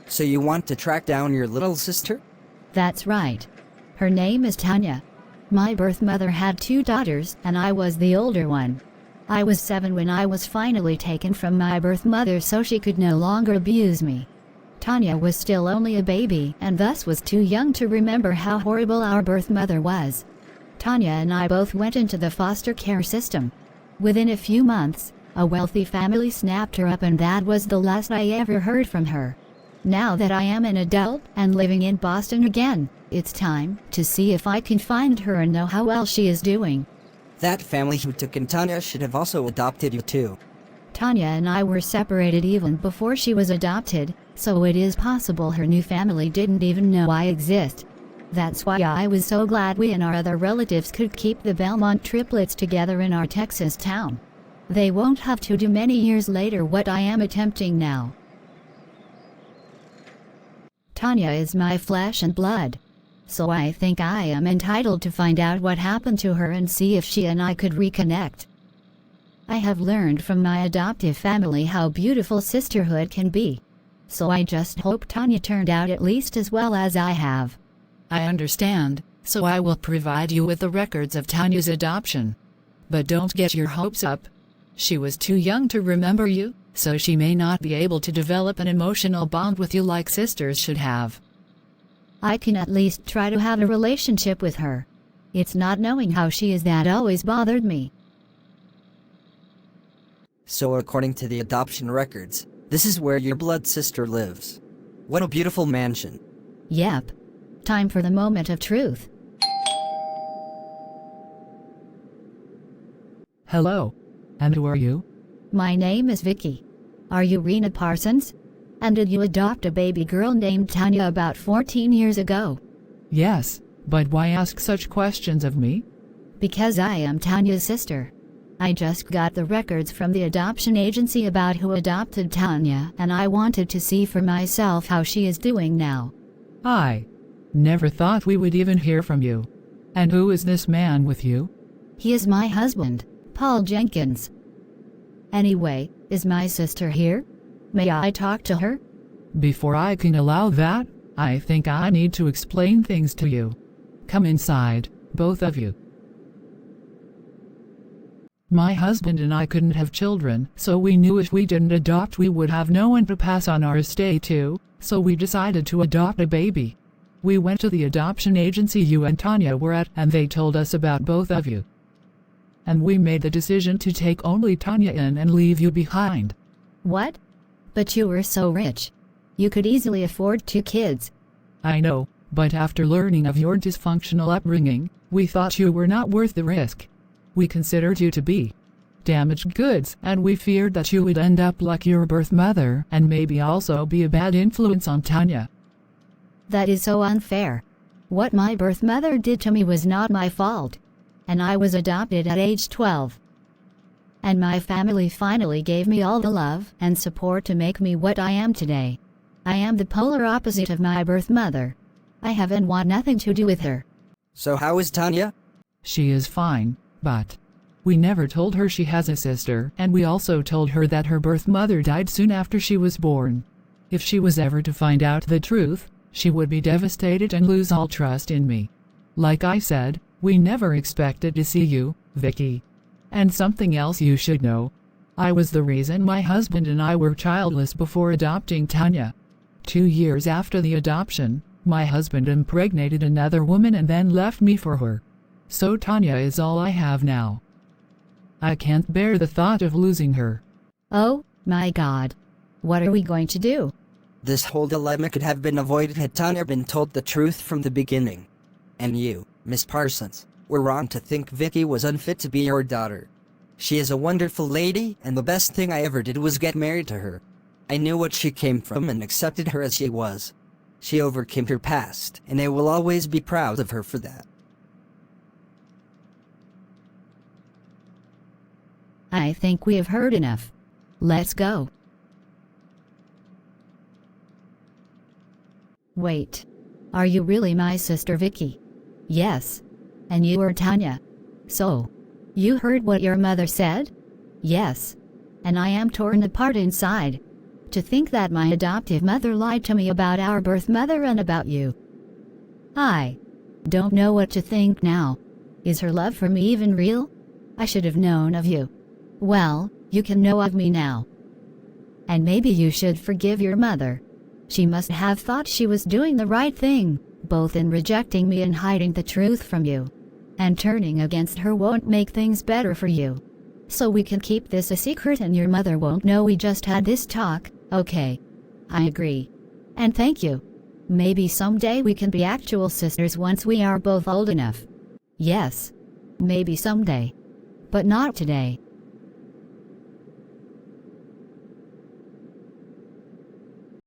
So you want to track down your little sister? That's right. Her name is Tanya. My birth mother had 2 daughters, and I was the older one. I was 7 when I was finally taken from my birth mother so she could no longer abuse me. Tanya was still only a baby and thus was too young to remember how horrible our birth mother was. Tanya and I both went into the foster care system. Within a few months, a wealthy family snapped her up, and that was the last I ever heard from her. Now that I am an adult and living in Boston again, it's time to see if I can find her and know how well she is doing. That family who took in Tanya should have also adopted you too. Tanya and I were separated even before she was adopted, so it is possible her new family didn't even know I exist. That's why I was so glad we and our other relatives could keep the Belmont triplets together in our Texas town. They won't have to do many years later what I am attempting now. Tanya is my flesh and blood, so I think I am entitled to find out what happened to her and see if she and I could reconnect. I have learned from my adoptive family how beautiful sisterhood can be, so I just hope Tanya turned out at least as well as I have. I understand, so I will provide you with the records of Tanya's adoption. But don't get your hopes up. She was too young to remember you, so she may not be able to develop an emotional bond with you like sisters should have. I can at least try to have a relationship with her. It's not knowing how she is that always bothered me. So according to the adoption records, this is where your blood sister lives. What a beautiful mansion. Yep. Time for the moment of truth. Hello. And who are you? My name is Vicky. Are you Rena Parsons? And did you adopt a baby girl named Tanya about 14 years ago? Yes, but why ask such questions of me? Because I am Tanya's sister. I just got the records from the adoption agency about who adopted Tanya, and I wanted to see for myself how she is doing now. I never thought we would even hear from you. And who is this man with you? He is my husband, Paul Jenkins. Anyway, is my sister here? May I talk to her? Before I can allow that, I think I need to explain things to you. Come inside, both of you. My husband and I couldn't have children, so we knew if we didn't adopt we would have no one to pass on our estate to, so we decided to adopt a baby. We went to the adoption agency you and Tanya were at, and they told us about both of you. And we made the decision to take only Tanya in and leave you behind. What? But you were so rich. You could easily afford 2 kids. I know, but after learning of your dysfunctional upbringing, we thought you were not worth the risk. We considered you to be damaged goods, and we feared that you would end up like your birth mother and maybe also be a bad influence on Tanya. That is so unfair. What my birth mother did to me was not my fault. And I was adopted at age 12. And my family finally gave me all the love and support to make me what I am today. I am the polar opposite of my birth mother. I haven't want nothing to do with her. So how is Tanya? She is fine, but we never told her she has a sister, and we also told her that her birth mother died soon after she was born. If she was ever to find out the truth, she would be devastated and lose all trust in me. Like I said, we never expected to see you, Vicky. And something else you should know. I was the reason my husband and I were childless before adopting Tanya. 2 years after the adoption, my husband impregnated another woman and then left me for her. So Tanya is all I have now. I can't bear the thought of losing her. Oh, my God. What are we going to do? This whole dilemma could have been avoided had Tanya been told the truth from the beginning. And you, Miss Parsons, were wrong to think Vicky was unfit to be your daughter. She is a wonderful lady, and the best thing I ever did was get married to her. I knew what she came from and accepted her as she was. She overcame her past, and I will always be proud of her for that. I think we have heard enough. Let's go. Wait. Are you really my sister Vicky? Yes. And you are Tanya. So, you heard what your mother said? Yes. And I am torn apart inside. to think that my adoptive mother lied to me about our birth mother and about you. I don't know what to think now. Is her love for me even real? I should have known of you. Well, you can know of me now. And maybe you should forgive your mother. She must have thought she was doing the right thing, both in rejecting me and hiding the truth from you. And turning against her won't make things better for you. So we can keep this a secret and your mother won't know we just had this talk, okay? I agree. And thank you. Maybe someday we can be actual sisters once we are both old enough. Yes. Maybe someday. But not today.